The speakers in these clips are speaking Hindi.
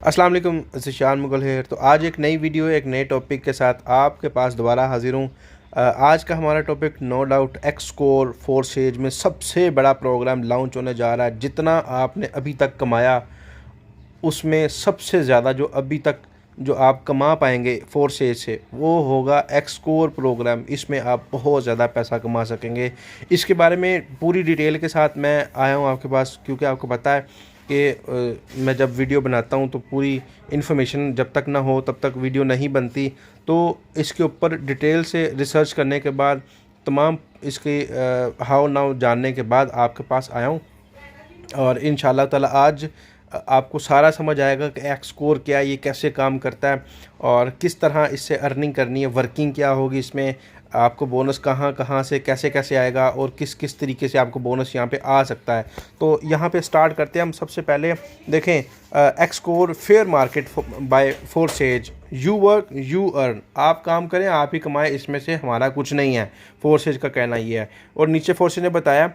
अस्सलाम वालेकुम, ज़िशान मुगल है। तो आज एक नई वीडियो एक नए टॉपिक के साथ आपके पास दोबारा हाजिर हूँ। आज का हमारा topic no doubt X core forces में सबसे बड़ा प्रोग्राम लॉन्च होने जा रहा है। जितना आपने अभी तक कमाया उसमें सबसे ज़्यादा जो अभी तक जो आप कमा पाएंगे फोर्सेज से वो होगा एक्स कोर प्रोग्राम। इसमें आप बहुत ज़्यादा पैसा कमा सकेंगे। इसके बारे में पूरी डिटेल के साथ मैं आया हूँ आपके पास, क्योंकि आपको पता है कि मैं जब वीडियो बनाता हूँ तो पूरी इन्फॉर्मेशन जब तक ना हो तब तक वीडियो नहीं बनती। तो इसके ऊपर डिटेल से रिसर्च करने के बाद तमाम इसके हाउ नाउ जानने के बाद आपके पास आया हूँ, और इंशाल्लाह ताला आज आपको सारा समझ आएगा कि एक्स कोर क्या है, ये कैसे काम करता है और किस तरह इससे अर्निंग करनी है, वर्किंग क्या होगी इसमें, आपको बोनस कहाँ कहाँ से कैसे कैसे आएगा और किस किस तरीके से आपको बोनस यहाँ पे आ सकता है। तो यहाँ पे स्टार्ट करते हैं हम। सबसे पहले देखें X core fair market by forces. You work you earn. आप काम करें आप ही कमाएं, इसमें से हमारा कुछ नहीं है, फोर्सेज का कहना ये है। और नीचे फोर्सेज ने बताया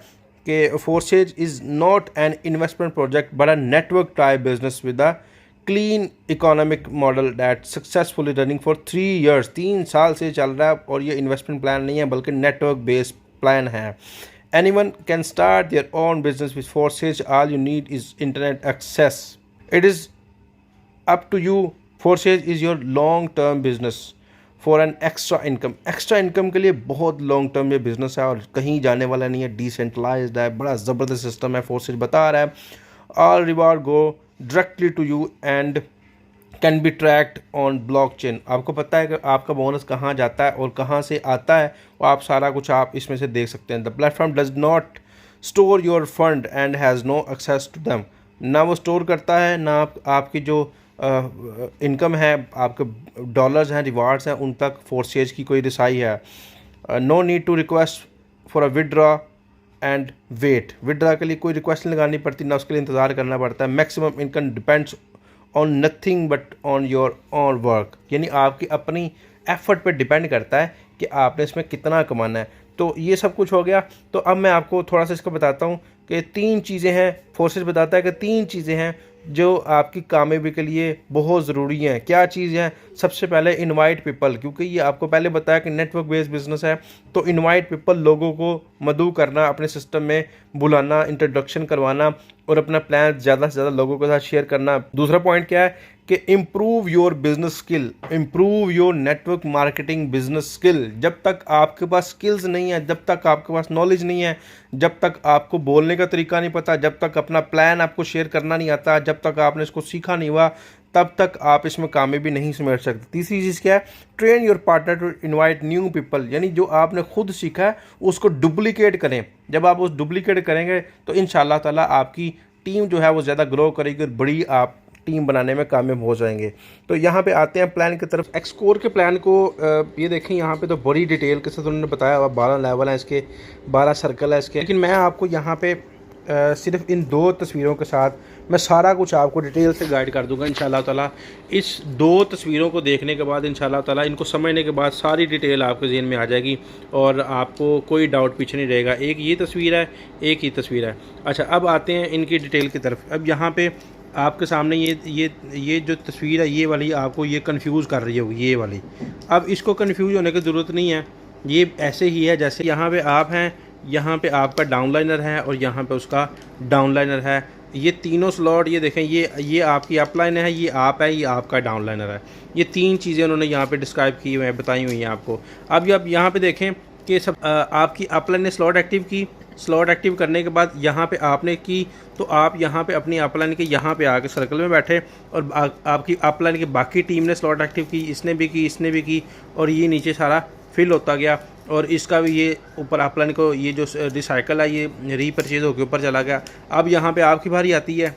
कि forces is not an investment project but a network type business with a clean economic model that successfully running for 3 years। 3 साल से चल रहा है और ये इन्वेस्टमेंट प्लान नहीं है बल्कि नेटवर्क बेस्ड प्लान है। Anyone can start their own business with forces. All you need is internet access. It is up to you. Forces is your long term business for an extra income. Extra income के लिए बहुत लॉन्ग टर्म ये बिज़नेस है और कहीं जाने वाला नहीं है, डिसेंट्रलाइज्ड है, बड़ा ज़बरदस्त सिस्टम है। फोर्सेज बता रहा है all reward go directly to you and can be tracked on blockchain. आपको पता है कि आपका बोनस कहाँ जाता है और कहाँ से आता है, वो आप सारा कुछ आप इसमें से देख सकते हैं। The platform does not store your fund and has no access to them. ना वो स्टोर करता है, ना आपकी जो इनकम है, आपके डॉलर्स हैं, रिवार्ड्स हैं, उन तक फोर्सेज की कोई रिसाई है। No need to request for a withdraw and wait. Withdraw के लिए कोई रिक्वेस्ट नहीं लगानी पड़ती, ना उसके लिए इंतज़ार करना पड़ता है। Maximum income depends on nothing but on your on work. यानी आपकी अपनी एफर्ट पे डिपेंड करता है कि आपने इसमें कितना कमाना है। तो ये सब कुछ हो गया। तो अब मैं आपको थोड़ा सा इसका बताता हूँ कि 3 चीज़ें हैं। फोर्सेज बताता है कि 3 चीज़ें हैं जो आपकी कामयाबी के लिए बहुत ज़रूरी हैं। क्या चीज़ है? सबसे पहले इनवाइट पीपल, क्योंकि ये आपको पहले बताया कि नेटवर्क बेस्ड बिजनेस है। तो इनवाइट पीपल, लोगों को मदऊ करना, अपने सिस्टम में बुलाना, इंट्रोडक्शन करवाना और अपना प्लान ज़्यादा से ज़्यादा लोगों के साथ शेयर करना। दूसरा पॉइंट क्या है कि improve your business skill, improve your network marketing business skill. जब तक आपके पास स्किल्स नहीं है, जब तक आपके पास नॉलेज नहीं है, जब तक आपको बोलने का तरीका नहीं पता, जब तक अपना प्लान आपको शेयर करना नहीं आता, जब तक आपने इसको सीखा नहीं हुआ, तब तक आप इसमें कामयाबी नहीं समेट सकते। तीसरी चीज़ क्या है? Train your partner to invite new people. यानी जो आपने खुद सीखा है उसको डुप्लीकेट करें। जब आप उस डुप्लीकेट करेंगे तो इंशाल्लाह ताला आपकी टीम जो है वो ज़्यादा ग्रो करेगी और बड़ी आप टीम बनाने में कामयाब हो जाएंगे। तो यहाँ पे आते हैं प्लान की तरफ। एक्स कोर के प्लान को ये देखें, यहाँ पे तो बड़ी डिटेल के साथ उन्होंने बताया हुआ। 12 लेवल हैं इसके, 12 सर्कल है इसके। लेकिन मैं आपको यहाँ पे सिर्फ इन 2 तस्वीरों के साथ मैं सारा कुछ आपको डिटेल से गाइड कर दूंगा इंशाल्लाह ताला। इस 2 तस्वीरों को देखने के बाद इंशाल्लाह ताला, इनको समझने के बाद सारी डिटेल आपके ज़हन में आ जाएगी और आपको कोई डाउट पीछे नहीं रहेगा। एक ये तस्वीर है, एक ही तस्वीर है। अच्छा, अब आते हैं इनकी डिटेल की तरफ। अब यहाँ पे आपके सामने ये जो तस्वीर है, ये वाली आपको ये कंफ्यूज कर रही होगी, ये वाली। अब इसको कंफ्यूज होने की ज़रूरत नहीं है, ये ऐसे ही है जैसे यहाँ पे आप हैं, यहाँ पे आपका डाउनलाइनर है और यहाँ पे उसका डाउनलाइनर है। ये तीनों स्लॉट ये देखें, ये आपकी अपलाइन है, ये आप है, ये आपका डाउनलाइनर है। ये 3 चीज़ें उन्होंने यहाँ पे डिस्क्राइब की हुई हैं, बताई हुई हैं आपको। अब यहाँ पे देखें कि सब आपकी अपलाइन ने स्लॉट एक्टिव की। स्लॉट एक्टिव करने के बाद यहाँ पे आपने की, तो आप यहाँ पे अपनी अपलाइन के यहाँ पे आके सर्कल में बैठे और आपकी अपलाइन की बाकी टीम ने स्लॉट एक्टिव की, इसने भी की, इसने भी की, और ये नीचे सारा फिल होता गया। और इसका भी ये ऊपर अपलाइन को ये जो रिसाइकल है ये रीपरचेज होकर ऊपर चला गया। अब यहाँ पे आपकी बारी आती है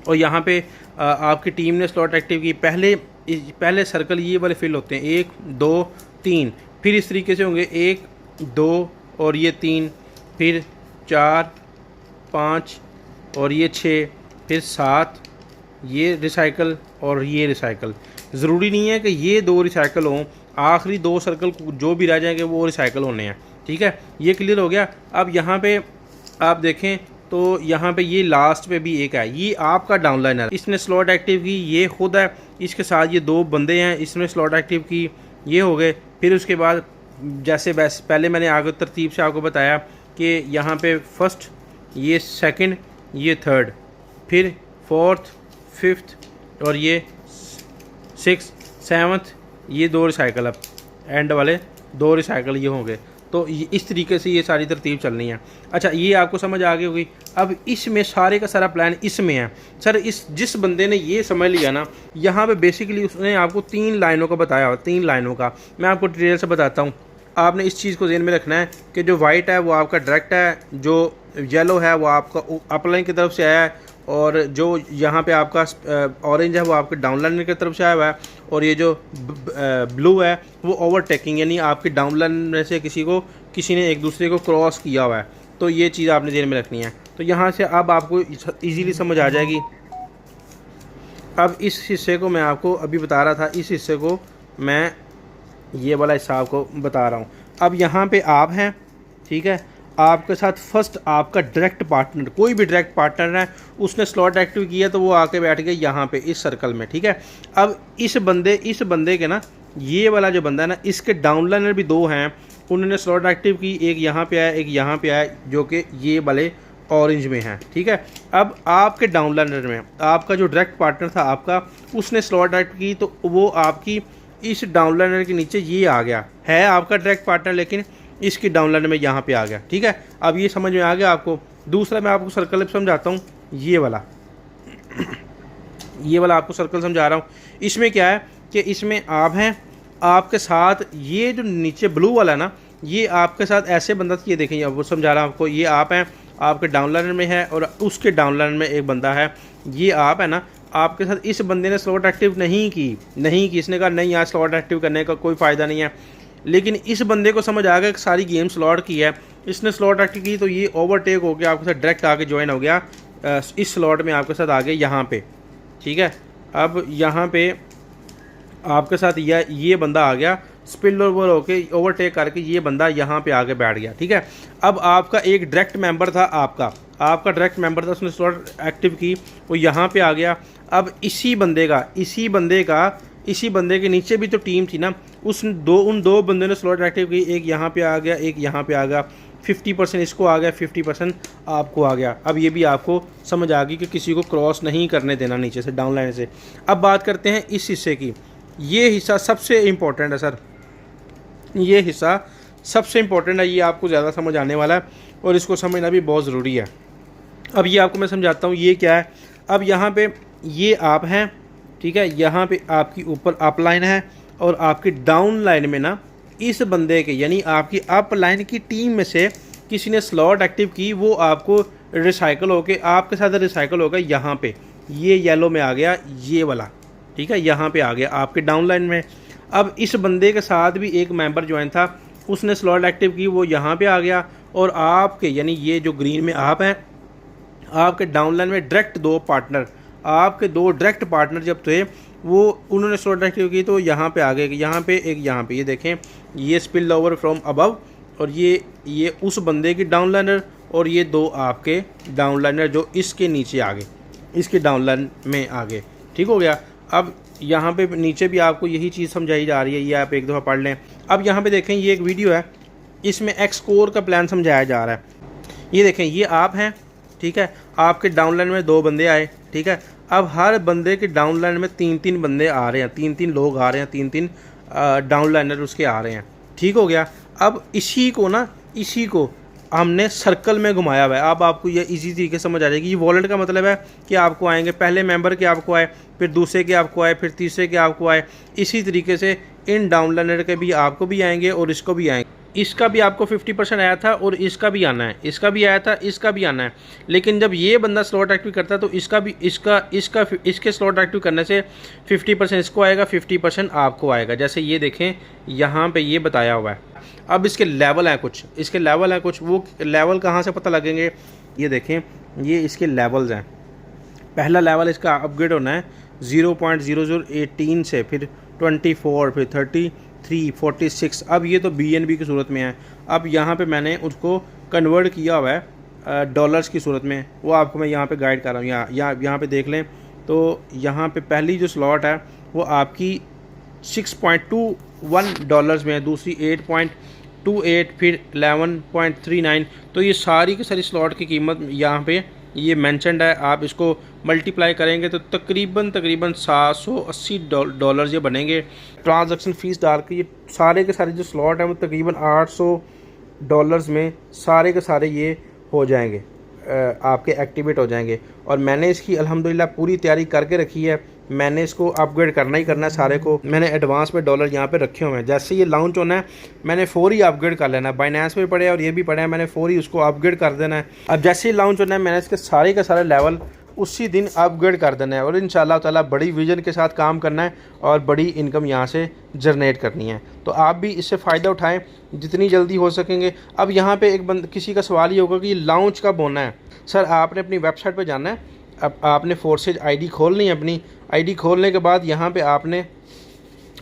और यहाँ पे आपकी टीम ने स्लॉट एक्टिव की। पहले सर्कल ये वाले फिल होते हैं, 1 2 3, फिर इस तरीके से होंगे 1 2 और ये 3, फिर 4 5 और ये 6, फिर 7, ये रिसाइकल और ये रिसाइकल। ज़रूरी नहीं है कि ये 2 रिसाइकल हों, आखिरी 2 सर्कल जो भी रह जाएंगे वो रिसाइकल होने हैं। ठीक है, ये क्लियर हो गया। अब यहाँ पे आप देखें तो यहाँ पे ये लास्ट पे भी एक है, ये आपका डाउनलाइनर, इसने स्लॉट एक्टिव की, ये खुद है, इसके साथ ये 2 बंदे हैं, इसने स्लॉट एक्टिव की, ये हो गए। फिर उसके बाद जैसे पहले मैंने आगे तरतीब से आपको बताया कि यहाँ पे फर्स्ट, ये सेकंड, ये थर्ड, फिर फोर्थ, फिफ्थ और ये सिक्स, सेवन्थ, ये 2 रिसाइकल, अब एंड वाले 2 रिसाइकल ये होंगे। तो इस तरीके से ये सारी तरतीब चलनी है। अच्छा, ये आपको समझ आ गई होगी। अब इसमें सारे का सारा प्लान इसमें है सर। इस जिस बंदे ने ये समझ लिया ना, यहाँ पे बेसिकली उसने आपको 3 लाइनों का बताया, 3 लाइनों का मैं आपको डिटेल से बताता हूँ। आपने इस चीज़ को ज़हन में रखना है कि जो वाइट है वो आपका डायरेक्ट है, जो येलो है वो आपका अपलाइन की तरफ से आया है, और जो यहाँ पे आपका ऑरेंज है वो आपके डाउनलाइनर की तरफ से आया हुआ है, और ये जो ब्लू है वो ओवरटेकिंग, यानी आपके डाउनलाइनर से किसी ने एक दूसरे को क्रॉस किया हुआ है। तो ये चीज़ आपने ध्यान में रखनी है। तो यहाँ से अब आपको इजीली समझ आ जाएगी। अब इस हिस्से को मैं आपको अभी बता रहा था, इस हिस्से को मैं ये वाला हिस्सा आपको बता रहा हूँ। अब यहाँ पे आप हैं, ठीक है, आपके साथ फर्स्ट आपका डायरेक्ट पार्टनर, कोई भी डायरेक्ट पार्टनर है, उसने स्लॉट एक्टिव किया तो वो आके बैठ गया यहाँ पे इस सर्कल में, ठीक है। अब इस बंदे के ना, ये वाला जो बंदा है ना, इसके डाउनलाइनर भी 2 हैं, उन्होंने स्लॉट एक्टिव की, एक यहाँ पे आया, एक यहाँ पे आया, जो कि ये वाले ऑरेंज में है, ठीक है। अब आपके डाउनलाइनर में आपका जो डायरेक्ट पार्टनर था आपका, उसने स्लॉट एक्टिव की, तो वो आपकी इस डाउनलाइनर के नीचे ये आ गया, है आपका डायरेक्ट पार्टनर, लेकिन इसकी डाउनलाइनर में यहाँ पे आ गया, ठीक है। अब ये समझ में आ गया आपको। दूसरा मैं आपको सर्कल समझाता हूँ, ये वाला आपको सर्कल समझा रहा हूँ। इसमें क्या है कि इसमें आप हैं, आपके साथ ये जो नीचे ब्लू वाला ना, ये आपके साथ ऐसे बंदा, ये देखें, अब वो समझा रहा हूँ आपको, ये आप हैं, आपके डाउनलाइनर में है, और उसके डाउनलाइनर में एक बंदा है, ये आप है ना, आपके साथ इस बंदे ने स्लॉट एक्टिव नहीं की, इसने कहा नहीं यार स्लॉट एक्टिव करने का कोई फ़ायदा नहीं है। लेकिन इस बंदे को समझ आ गया कि सारी गेम स्लॉट की है, इसने स्लॉट एक्टिव की, तो ये ओवरटेक हो गया, आपके साथ डायरेक्ट आके ज्वाइन हो गया, इस स्लॉट में आपके साथ आ गए यहाँ पे, ठीक है। अब यहाँ पे आपके साथ ये बंदा आ गया, स्पिल ओवर होके ओवरटेक करके ये बंदा यहाँ पे आके बैठ गया, ठीक है। अब आपका एक डायरेक्ट मेंबर था, आपका डायरेक्ट मेंबर था, उसने स्लॉट एक्टिव की, वो यहाँ पे आ गया। अब इसी बंदे के नीचे भी तो टीम थी ना, उन दो बंदों ने स्लॉट एक्टिव की, एक यहाँ पे आ गया, एक यहाँ पे आ गया, 50% इसको आ गया, 50% आपको आ गया। अब ये भी आपको समझ आ गई कि किसी को क्रॉस नहीं करने देना नीचे से, डाउनलाइन से। अब बात करते हैं इस हिस्से की। ये हिस्सा सबसे इम्पोर्टेंट है सर, ये हिस्सा सबसे इम्पोर्टेंट है, ये आपको ज़्यादा समझ आने वाला है और इसको समझना भी बहुत ज़रूरी है। अब ये आपको मैं समझाता हूँ, ये क्या है। अब यहाँ पे ये आप हैं, ठीक है, यहाँ पे आपकी ऊपर अप लाइन है, और आपकी डाउन लाइन में ना इस बंदे के, यानी आपकी अप लाइन की टीम में से किसी ने स्लॉट एक्टिव की, वो आपको रिसाइकल होके आपके साथ रिसाइकल होगा यहाँ पे, ये येलो में आ गया ये वाला, ठीक है, यहाँ पे आ गया आपके डाउन लाइन में। अब इस बंदे के साथ भी एक मेंबर ज्वाइन था, उसने स्लॉट एक्टिव की, वो यहाँ पे आ गया, और आपके यानी ये जो ग्रीन में आप हैं, आपके डाउनलाइन में डायरेक्ट 2 पार्टनर, आपके 2 डायरेक्ट पार्टनर जब थे, वो उन्होंने स्लॉट एक्टिव की, तो यहाँ पे आ गए, यहाँ पे एक, यहाँ पे ये देखें, ये स्पिल ओवर फ्रॉम अबव, और ये उस बंदे की डाउनलाइनर, और ये 2 आपके डाउनलाइनर जो इसके नीचे आ गए, इसके डाउनलाइन में आ गए, ठीक हो गया। अब यहाँ पे नीचे भी आपको यही चीज़ समझाई जा रही है, ये आप एक दफ़ा पढ़ लें। अब यहाँ पे देखें, ये एक वीडियो है, इसमें एक्सकोर का प्लान समझाया जा रहा है। ये देखें, ये आप हैं, ठीक है, आपके डाउनलाइन में 2 बंदे आए, ठीक है। अब हर बंदे के डाउनलाइन में 3-3 बंदे आ रहे हैं, 3-3 लोग आ रहे हैं, 3-3 डाउनलाइनर उसके आ रहे हैं, ठीक हो गया। अब इसी को हमने सर्कल में घुमाया हुआ है। अब आपको ये इजी तरीके समझ आ जाएगी। ये वॉलेट का मतलब है कि आपको आएंगे, पहले मेंबर के आपको आए, फिर दूसरे के आपको आए, फिर तीसरे के आपको आए, इसी तरीके से इन डाउनलाइनर के भी आपको भी आएंगे और इसको भी आएंगे। इसका भी आपको 50% आया था और इसका भी आना है, इसका भी आया था, इसका भी आना है। लेकिन जब ये बंदा स्लॉट एक्टिव करता है तो इसके स्लॉट एक्टिव करने से 50% इसको आएगा, 50% आपको आएगा। जैसे ये देखें, यहाँ पे ये बताया हुआ है। अब इसके लेवल हैं कुछ, वो लेवल कहाँ से पता लगेंगे, ये देखें, ये इसके लेवल्स हैं। पहला लेवल इसका अपग्रेड होना है 0.0018 से, फिर 24, फिर 33, 46। अब ये तो BNB की सूरत में है। अब यहाँ पे मैंने उसको कन्वर्ट किया हुआ है डॉलर्स की सूरत में, वो आपको मैं यहाँ पे गाइड कर रहा हूँ। यहाँ पे देख लें तो यहाँ पे पहली जो स्लॉट है वो आपकी 6.21 डॉलर्स में है, दूसरी 8.28, फिर 11.39। तो ये सारी की सारी स्लॉट की कीमत यहाँ पे ये मेंशनड है। आप इसको मल्टीप्लाई करेंगे तो तकरीबन 780 डॉलर्स ये बनेंगे। ट्रांजैक्शन फ़ीस डाल के ये सारे के सारे जो स्लॉट हैं वो तकरीबन 800 डॉलर्स में सारे के सारे ये हो जाएंगे, आपके एक्टिवेट हो जाएंगे। और मैंने इसकी अल्हम्दुलिल्लाह पूरी तैयारी करके रखी है। मैंने इसको अपग्रेड करना ही करना है सारे को। मैंने एडवांस में डॉलर यहाँ पे रखे हुए हैं। जैसे ये लॉन्च होना है मैंने फौरी अपग्रेड कर लेना है। बाइनेंस में पड़े और ये भी पड़े हैं, मैंने फौरी उसको अपग्रेड कर देना है। अब जैसे ही लॉन्च होना है मैंने इसके सारे के सारे लेवल उसी दिन अपग्रेड कर देना है और इंशाल्लाह ताला बड़ी विजन के साथ काम करना है और बड़ी इनकम यहाँ से जनरेट करनी है। तो आप भी इससे फ़ायदा उठाएं जितनी जल्दी हो सकेंगे। अब यहाँ पे किसी का सवाल ही होगा कि ये लॉन्च कब होना है। सर आपने अपनी वेबसाइट पर जाना है, अब आपने फोर्सेज आईडी खोलनी है। अपनी आईडी खोलने के बाद यहाँ पे आपने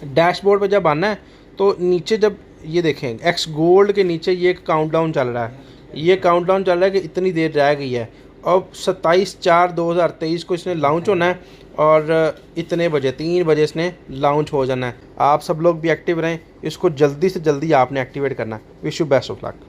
डैशबोर्ड पे जब आना है तो नीचे जब ये देखें एक्स गोल्ड के नीचे ये एक काउंटडाउन चल रहा है, ये काउंटडाउन चल रहा है कि इतनी देर रह गई है। अब 27/4/2023 को इसने लॉन्च होना है और इतने बजे 3 बजे इसने लॉन्च हो जाना है। आप सब लोग भी एक्टिव रहें, इसको जल्दी से जल्दी आपने एक्टिवेट करना है। Wish you best of luck.